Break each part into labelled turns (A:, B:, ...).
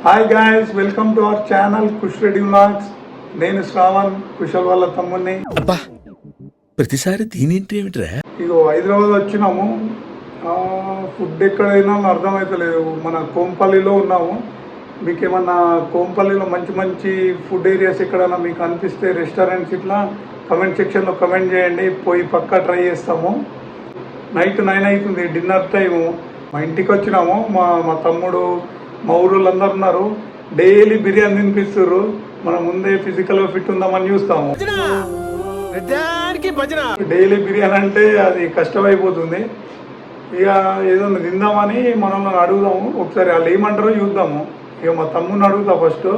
A: Hi guys, welcome to our channel Kush Reddy vlogs. నేను శ్రావణ్, కుషల్ వాళ్ళ తమ్ముడిని.
B: అబ్బా ప్రతిసారి దీనింటి ఏమిట్రా?
A: ఇగో హైదరాబాద్ వచ్చినాము. ఫుడ్ ఎక్కడైనా అర్థమవుతలేదు. మన కోంపల్లిలో ఉన్నాము. మీకు ఏమన్నా కోంపల్లిలో మంచి మంచి ఫుడ్ ఏరియాస్ ఎక్కడైనా మీకు అనిపిస్తే రెస్టారెంట్స్ ఇట్లా కమెంట్ సెక్షన్లో కమెంట్ చేయండి. పోయి పక్కా ట్రై చేస్తాము. నైట్ 9 అవుతుంది, డిన్నర్ టైము. మా ఇంటికి వచ్చినాము. మా తమ్ముడు, మా ఊరోళ్ళు అందరు ఉన్నారు. డైలీ బిర్యానీ తినిపిస్తుర్రు. మనం ముందే ఫిజికల్గా ఫిట్ ఉందామని చూస్తాము. డైలీ బిర్యానీ అంటే అది కష్టమైపోతుంది. ఇక ఏదన్నా తిందామని మనల్ని అడుగుదాము. ఒకసారి వాళ్ళు ఏమంటారో చూద్దాము. ఇక మా తమ్ముడిని అడుగుతా ఫస్ట్.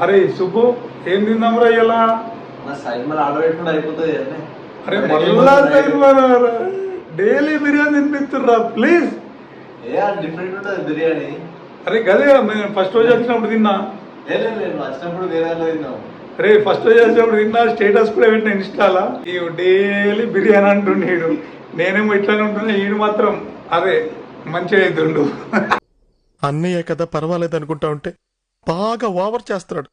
A: అరే సుబ్బు, ఏం తిందాంరా ఇలా? అరే మళ్ళా డైలీ బిర్యానీ తినిపిస్తుర్రా ప్లీజ్. అరే గదే నేను ఫస్ట్ రోజు వచ్చినప్పుడు తిన్నా. అరే ఫస్ట్ రోజు వచ్చినప్పుడు తిన్నా, స్టేటస్ కూడా పెట్టిన ఇన్స్టాలా. ఈ డైలీ బిర్యానీ అంటుండేడు. నేనేమో ఇట్లానే ఉంటున్నా, ఈయన మాత్రం అరే మంచిగా అవుతుండు.
B: అన్నయ్య కదా పర్వాలేదు అనుకుంటా ఉంటే బాగా ఓవర్ చేస్తున్నాడు.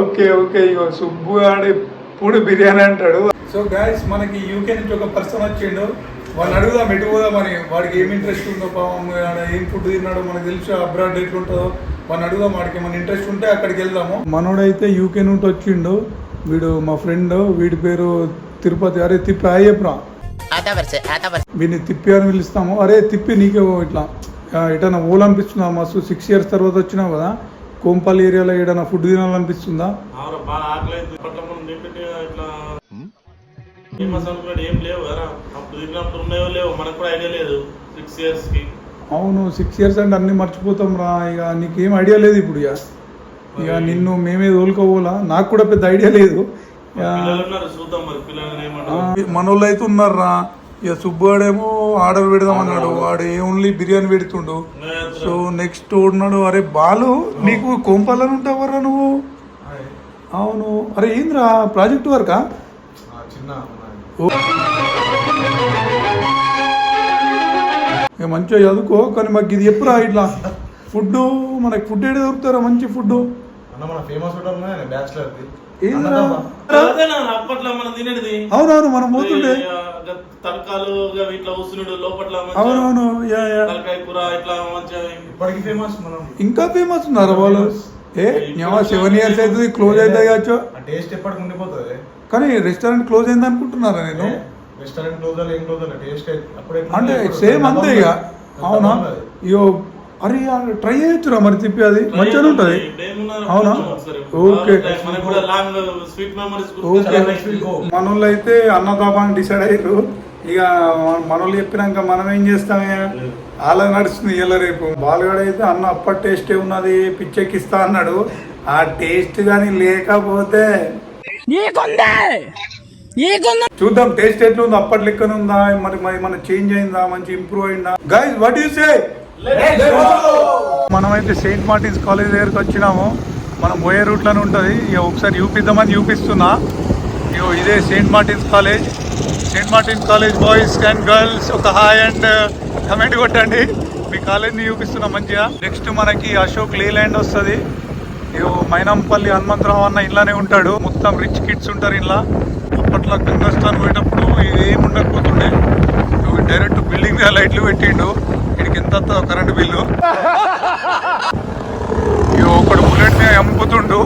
A: ఓకే ఓకే, ఇగో సుబ్బు ఆడి ఎప్పుడు బిర్యానీ అంటాడు. సో గైస్, మనకి యూకే నుంచి ఒక పర్సన్ వచ్చిండు. వాడిని అడుగుదాం ఎటు పోదామని. వాడికి ఏమి ఇంట్రెస్ట్ ఉందో, పాపం ఏం ఫుడ్ తిన్నాడో మనకు తెలుసు. అబ్రాడ్ ఎట్లుంటుందో వాడిని అడుగుదాం. వాడికి మన ఇంట్రెస్ట్ ఉంటే అక్కడికి వెళ్దాము. మనోడైతే యూకే నుండి వచ్చిండు. వీడు మా ఫ్రెండ్, వీడి పేరు తిరుపతి. అరే తిప్పి అయ్యప్రా, వీడిని తిప్పి అని పిలుస్తాము. అరే తిప్పి, నీకే ఇట్లా ఎటన్నా ఓలనిపిస్తుందా? మస్తు 6 years తర్వాత వచ్చినావు కదా, కోంపల్లి ఏరియాలో ఏదైనా ఫుడ్ తినాలనిపిస్తుందా? అవును, 6 years అంటే అన్ని మర్చిపోతాం రా. ఇక నీకేం ఐడియా లేదు ఇప్పుడు. ఇక నిన్ను మేమే తోలుకోవాలా? నాకు కూడా పెద్ద ఐడియా లేదు. మనోళ్ళు అయితే ఉన్నారా. ఇక సుబ్బుగాడేమో ఆర్డర్ పెడదామన్నాడు. వాడు ఓన్లీ బిర్యానీ పెడుతుండు. సో నెక్స్ట్ ఉన్నాడు. అరే బాలు, నీకు కోంపల్లని ఉంటావరా నువ్వు? అవును. అరే ఏంద్రా ప్రాజెక్ట్ వర్కా? ఇక మంచిగా చదువుకో. కానీ మాకు ఇది ఎప్పుడా ఇట్లా ఫుడ్, మనకి ఫుడ్ ఏడు దొరుకుతారా మంచి ఫుడ్? అవునవును, మనం పోతుండే. అవునవును, ఇంకా ఫేమస్ ఉన్నారా వాళ్ళు? 7 years అవుతుంది, క్లోజ్ అవుతుంది కావచ్చు. కానీ రెస్టారెంట్ క్లోజ్ అయింది అనుకుంటున్నారా? నేను అంటే సేమ్ అంతే ఇక. అవునా? అయ్యో, అరే ట్రై చేయొచ్చురా మరి తిప్పి, అది మంచిగా ఉంటుంది. అవునా? Okay okay. మనోళ్ళు అయితే అన్నదాబాని డిసైడ్ అయ్యారు. ఇక మనోళ్ళు చెప్పినాక మనం ఏం చేస్తామే, అలా నడుస్తుంది ఇలా. రేపు బాలుగాడైతే అన్న అప్పటి టేస్టే ఉన్నది, పిచ్చెక్కిస్తా అన్నాడు. ఆ టేస్ట్ కానీ లేకపోతే చూద్దాం టేస్ట్ ఎట్లుందో. అప్పటి లెక్కన ఉందా మరి, మన చేంజ్ అయిందా, మంచి ఇంప్రూవ్ అయిందా? Guys what you say? మనమైతే సెయింట్ మార్టిన్స్ కాలేజ్ దగ్గరకు వచ్చినాము. మనం పోయే రూట్లోనే ఉంటుంది. ఇక ఒకసారి చూపిద్దామని చూపిస్తున్నా. ఇదే Saint Martin's college. Saint Martin's college boys and girls ఒక హాయ్ అండ్ కమెంట్ కొట్టండి. మీ కాలేజ్ని చూపిస్తున్నా మంచిగా. నెక్స్ట్ మనకి అశోక్ లేలాండ్ వస్తుంది. మైనంపల్లి హనుమంతరావు అన్న ఇలానే ఉంటాడు. మొత్తం రిచ్ కిడ్స్ ఉంటారు ఇలా. అప్పట్లో గంగస్థాన్ పోయేటప్పుడు ఇదేం ఉండకపోతుండే. డైరెక్ట్ బిల్డింగ్ మీద లైట్లు పెట్టిండు. వీడికి ఎంత కరెంటు బిల్లు. ఒకడు బుల్లెట్ మీద అమ్ముతుండు.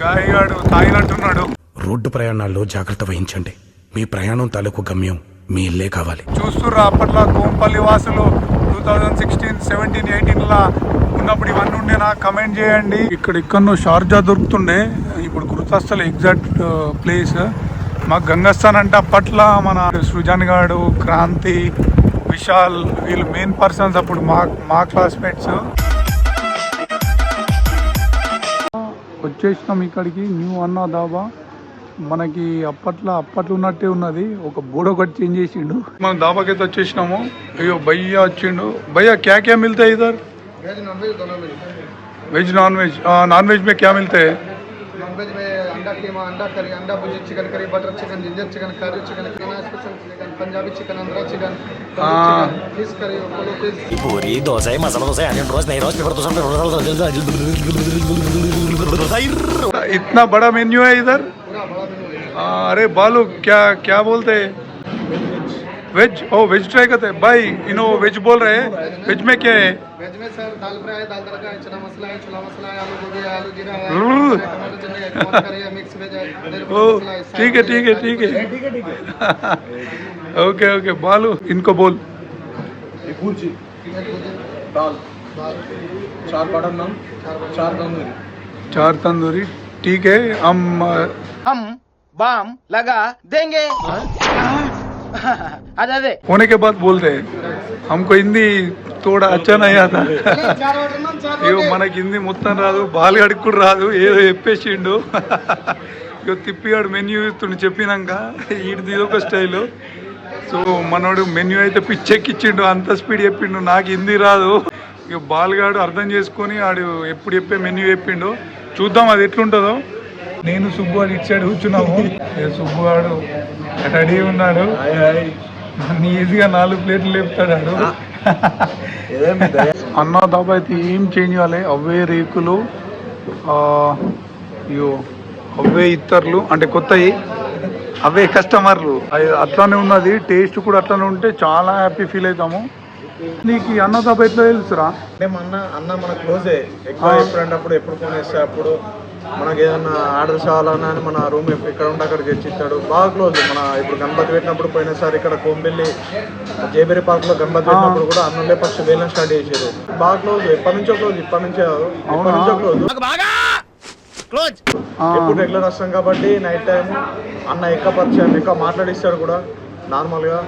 A: గాయగాడు తాగినట్టున్నాడు.
B: రోడ్డు ప్రయాణాల్లో జాగ్రత్త వహించండి. మీ ప్రయాణం తాలూకు గమ్యం మీ ఇల్లే కావాలి.
A: చూస్తుర్రా, అప్పట్లో కోంపల్లి వాసులు 2016, 17, 18 ఉన్నప్పుడు ఇవన్నీ ఉండేనా? కమెంట్ చేయండి. ఇక్కడ షార్జా దొరుకుతుండే, ఇప్పుడు గుర్తొస్తలే ఎగ్జాక్ట్ ప్లేస్. మాకు గంగస్థాన్ అంటే అప్పట్లో మన సృజన్ గాడు, క్రాంతి, విశాల్, వీళ్ళు మెయిన్ పర్సన్స్ అప్పుడు మా క్లాస్మేట్స్. వచ్చేసినాం ఇక్కడికి. న్యూ అన్నా దాబా. మనకి అప్పట్లో ఉన్నట్టే ఉన్నది. ఒక బోర్డు ఒకటి చేంజ్ చేసిండు. మనం దాబాకి అయితే వచ్చేసినాము. అయ్యో భయ్యా వచ్చిండు. భయ్యా క్యా మిల్తాయి ఇధర్? Veg non veg. Non veg మే క్యా మిల్తాయి?
C: नॉनवेज में अंडा कीमा, अंडा करी, अंडा भुजी, chicken curry, butter chicken, ginger chicken, curry chicken, special chicken, Punjabi chicken, Andhra chicken, fish curry, पोलो फिश.
D: पूरी दोसा है, मसाला डोसा है, अनियन रोस्ट नहीं रोस्ट, पेपर डोसा
A: इतना बड़ा मेन्यू है इधर.
C: पूरा बड़ा मेनू है.
A: अरे बालू क्या क्या बोलते हैं वेज. ओ वेज ट्राई करते हैं भाई. इनो वेज बोल रहे हैं. वेज में क्या है?
C: वेज में सर दाल फ्राई है, दाल तड़का है, चना मसाला है, छोला मसाला है, आलू गोभी है, आलू जीरा है, टमाटर चटनी है, टमाटर करी है, मिक्स वेज है,
A: ओ ठीक है ठीक है ठीक है. ओके ओके बालू इनको बोल.
C: दाल,
E: 4 बटर नान, 4 तंदूरी.
A: 4 तंदूरी. ठीक है हम
F: बम लगा देंगे. अरे
A: होने के बाद बोलते हैं. हमको हिंदी थोड़ा अच्छा नहीं आता. ఇగో మనకి హిందీ మొత్తం రాదు, బాలుగాడికి కూడా రాదు, ఏదో చెప్పేసిండు. ఇగో తిప్పిగాడు మెన్యూ ఇస్తుండు చెప్పినాక ఈడిది ఒక స్టైలు. సో మనోడు మెన్యూ అయితే పిచ్చెక్కిచ్చిండు, అంత స్పీడ్ చెప్పిండు, నాకు హిందీ రాదు. ఇక బాలుగాడు అర్థం చేసుకొని ఆడు ఎప్పుడు చెప్పే మెన్యూ చెప్పిండు. చూద్దాం అది ఎట్లుంటుందో. నేను సుబ్బుగాడు ఇటు సైడ్ కూర్చున్నాము. సుబ్బుగాడు రెడీ ఉన్నాడు, ఈజీగా 4 ప్లేట్లు లేపుతాడు. అన్న దాబా అయితే ఏం చేంజ్ కాలే, అవే రేకులు, అయ్యో అవే ఇత్తర్లు అంటే కొత్తవి, అవే కస్టమర్లు, అట్లానే ఉన్నది. టేస్ట్ కూడా అట్లానే ఉంటే చాలా హ్యాపీ ఫీల్ అవుతాము. నీకు ఈ అన్న దాబా ఎట్లా తెలుసురా?
E: మేము అన్న మన క్లోజే ఎక్కువ. ఎప్పుడంటే ఎప్పుడు ఫోన్ చేస్తే అప్పుడు మనకి ఏదన్నా ఆర్డర్ కావాలన్నా అని మన రూమ్ ఇక్కడ ఉండి అక్కడికి తెచ్చిస్తాడు. బాగా క్లోజ్. మన ఇప్పుడు గణపతి పెట్టినప్పుడు పోయినసారి ఇక్కడ కోంబెల్లి జేబేరి పార్క్లో గణపతి పెట్టినప్పుడు కూడా అన్నంలే ఫస్ట్ వేలం స్టార్ట్ చేసేది. బాగా క్లోజ్, ఎప్పటి నుంచో క్లోజ్, ఇప్పటి నుంచో క్లోజ్. ఎప్పుడు రెగ్యులర్ వస్తాం కాబట్టి నైట్ టైం అన్న ఎక్కువ పరిచయం, ఎక్కువ మాట్లాడిస్తాడు కూడా. నార్మల్గా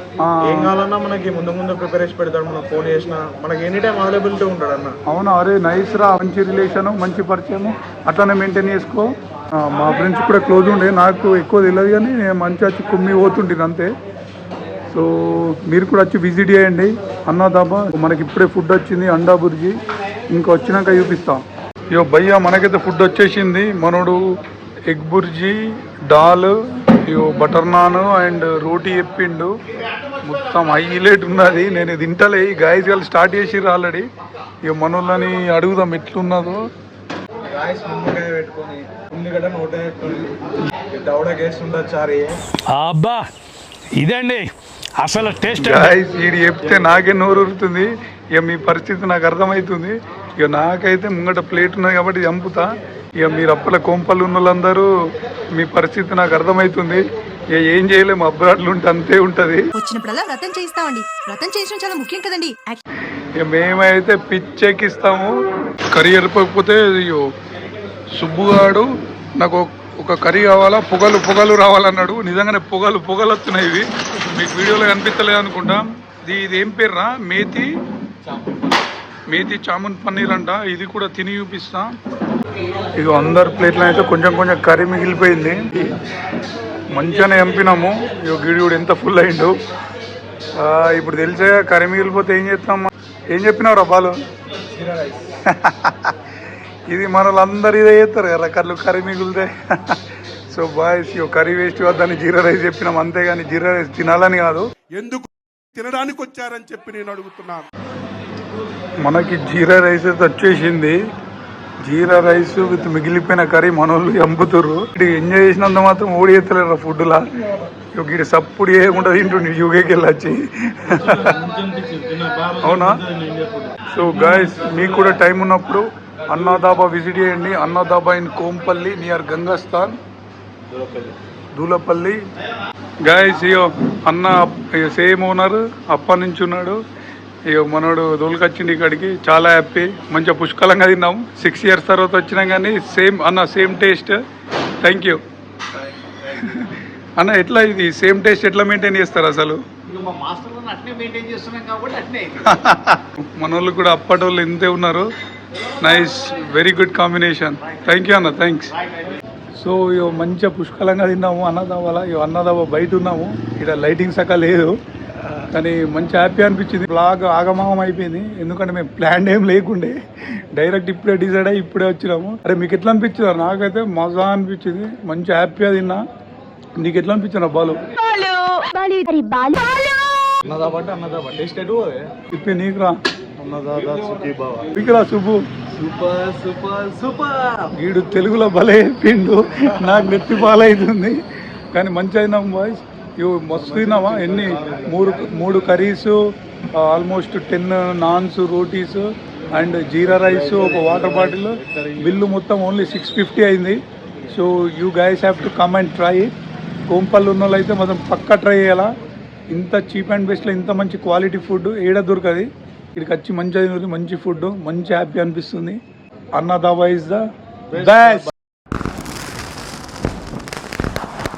E: ఏం కావాలన్నా మనకి ముందు ప్రిపేర్ చేసి పెడతాడు. మనం ఫోన్ చేసినా మనకి ఎనీ టైం అవైలబిలిటీ ఉంటాడు అన్న.
A: అవునా? అరే నైస్ రా, మంచి రిలేషను, మంచి పరిచయము, అట్లానే మెయింటైన్ చేసుకో. మా ఫ్రెండ్స్ కూడా క్లోజ్ ఉండే, నాకు ఎక్కువ తెలియదు కానీ నేను మంచిగా వచ్చి కుమ్మి పోతుంటాను అంతే. సో మీరు కూడా వచ్చి విజిట్ చేయండి అన్న దాబా. మనకి ఇప్పుడే ఫుడ్ వచ్చింది, అండా బుర్జీ. ఇంకా వచ్చినాక చూపిస్తాం. ఇయో భయ్యా మనకైతే ఫుడ్ వచ్చేసింది. మనోడు ఎగ్ బుర్జీ, దాల్, ఇయో బటర్ నాన్ అండ్ రోటీ చెప్పిండు. మొత్తం హైలైట్ ఉన్నది. నేను తింటలే, ఈ గాయస్ వాళ్ళు స్టార్ట్ చేసిర్రు ఆల్రెడీ. ఇక మనోళ్ళని అడుగుదాం ఎట్లున్నదో.
E: రాయిస్ నిమ్మకాయ పెట్టుకొని, ఉల్లిగడ్డ నోట పెట్టుకొని, దవడ వేస్తుంటారు చారి.
B: అబ్బా ఇదండి అసలు టేస్ట్.
A: గాయస్ వీడు చెప్తే నాకే నోరు ఊరుతుంది. ఇక మీ పరిస్థితి నాకు అర్థమవుతుంది. ఇక నాకైతే ముంగట ప్లేట్ ఉన్నది కాబట్టి చంపుతా. ఇక మీరు అప్పల కోంపలు ఉన్న వాళ్ళందరూ మీ పరిస్థితి నాకు అర్థమవుతుంది. ఇక ఏం చేయలేము, అబ్రాడ్లు ఉంటే అంతే ఉంటుంది.
G: వచ్చినప్పుడల్లా వ్రతం చేయిస్తామండి. వ్రతం చేయించడం చాలా ముఖ్యం కదండి.
A: ఇక మేమైతే పిచ్చెక్కిస్తాము. కర్రీ ఎరపకపోతే అయ్యో సుబ్బుగాడు నాకు ఒక కర్రీ కావాలా, పొగలు రావాలన్నాడు. నిజంగానే పొగలు వస్తున్నాయి. ఇవి మీకు వీడియోలో కనిపించలేదు అనుకుంటా. ఇది ఏం పేర్రా? మేతి చామున్ పన్నీర్ అంట. ఇది కూడా తిని చూపిస్తా. ఇక అందరు ప్లేట్లో అయితే కొంచెం కర్రీ మిగిలిపోయింది. మంచిగానే చంపినాము. ఇక గిడిగుడు ఎంత ఫుల్ అయిండు. ఇప్పుడు తెలిసే కర్రీ మిగిలిపోతే ఏం చేస్తాం. ఏం చెప్పినావురా బాలు? ఇది మన వాళ్ళందరూ ఇదే చేస్తారు కదా, కర్రీ మిగిలితే. సో బాయ్స్ కర్రీ వేస్ట్ వద్దని జీరా రైస్ చెప్పినాం, అంతేగాని జీరా రైస్ తినాలని కాదు.
H: ఎందుకు తినడానికి వచ్చారని చెప్పి నేను అడుగుతున్నాను.
A: మనకి జీరా రైస్ అయితే వచ్చేసింది. జీరా రైస్ విత్ మిగిలిపోయిన కర్రీ మనోళ్ళు చంపుతుర్రు. ఇది ఎంజాయ్ చేసినంత మాత్రం ఓడి ఎత్తలేరు ఫుడ్లా. ఇటు సప్పుడు చేయకుండా తింటుండే యూకేకి వెళ్ళొచ్చి. అవునా? సో గాయస్ మీకు కూడా టైం ఉన్నప్పుడు అన్నదాబా విజిట్ చేయండి. అన్నదాబా in Kompally near Gangasthan, Dulapalli. Guys ఇయో అన్న సేమ్ ఓనర్ అప్పటి నుంచి ఉన్నాడు. ఇక మనోడు దోలుకొచ్చిండు ఇక్కడికి. చాలా హ్యాపీ, మంచిగా పుష్కలంగా తిన్నాం. 6 years తర్వాత వచ్చినాం కానీ సేమ్ టేస్ట్. థ్యాంక్ యూ అన్న. ఎట్లా ఇది సేమ్ టేస్ట్ ఎట్లా మెయింటైన్ చేస్తారు అసలు? మన వాళ్ళు కూడా అప్పటి వాళ్ళు ఇంతే ఉన్నారు. Nice, very good combination. Thank you అన్న, థ్యాంక్స్. సో ఇక మంచిగా పుష్కలంగా తిన్నాము అన్నదాబాలో. ఇక అన్నదాబా బయట ఉన్నాము. ఇక్కడ లైటింగ్ సక్క లేదు. కానీ మంచి హ్యాపీ అనిపించింది. బ్లాగ్ ఆగమాగం అయిపోయింది, ఎందుకంటే మేము ప్లాన్ ఏం లేకుండే, డైరెక్ట్ ఇప్పుడే డిసైడ్ అయ్యి ఇప్పుడే వచ్చినాము. అరే మీకు ఎట్లా అనిపించింది? నాకైతే మజా అనిపించింది, మంచి హ్యాపీగా తిన్నా. నీకు ఎట్లా అనిపించింది బాలు? ఇప్పి నీకురా నీకురా సుబ్బు. వీడు తెలుగులో భలే పిండు, నాకు నెత్తి పాలవుతుంది. కానీ మంచి అయినాం బాయ్స్, ఇవి మస్తు తిన్నామా. ఎన్ని మూడు curries, almost 10 naans, rotis and jeera rice, ఒక వాటర్ బాటిల్. బిల్లు మొత్తం ఓన్లీ 650 అయింది. So you guys have to come and try. Kompally ఉన్న వాళ్ళు అయితే మొత్తం పక్కా ట్రై చేయాలా. ఇంత చీప్ అండ్ బెస్ట్లో ఇంత మంచి క్వాలిటీ ఫుడ్ ఏడ దొరకది. ఇక్కడికి వచ్చి మంచి ఫుడ్, మంచి హ్యాపీ అనిపిస్తుంది. అన్న దాబా ఇస్ ద బెస్ట్.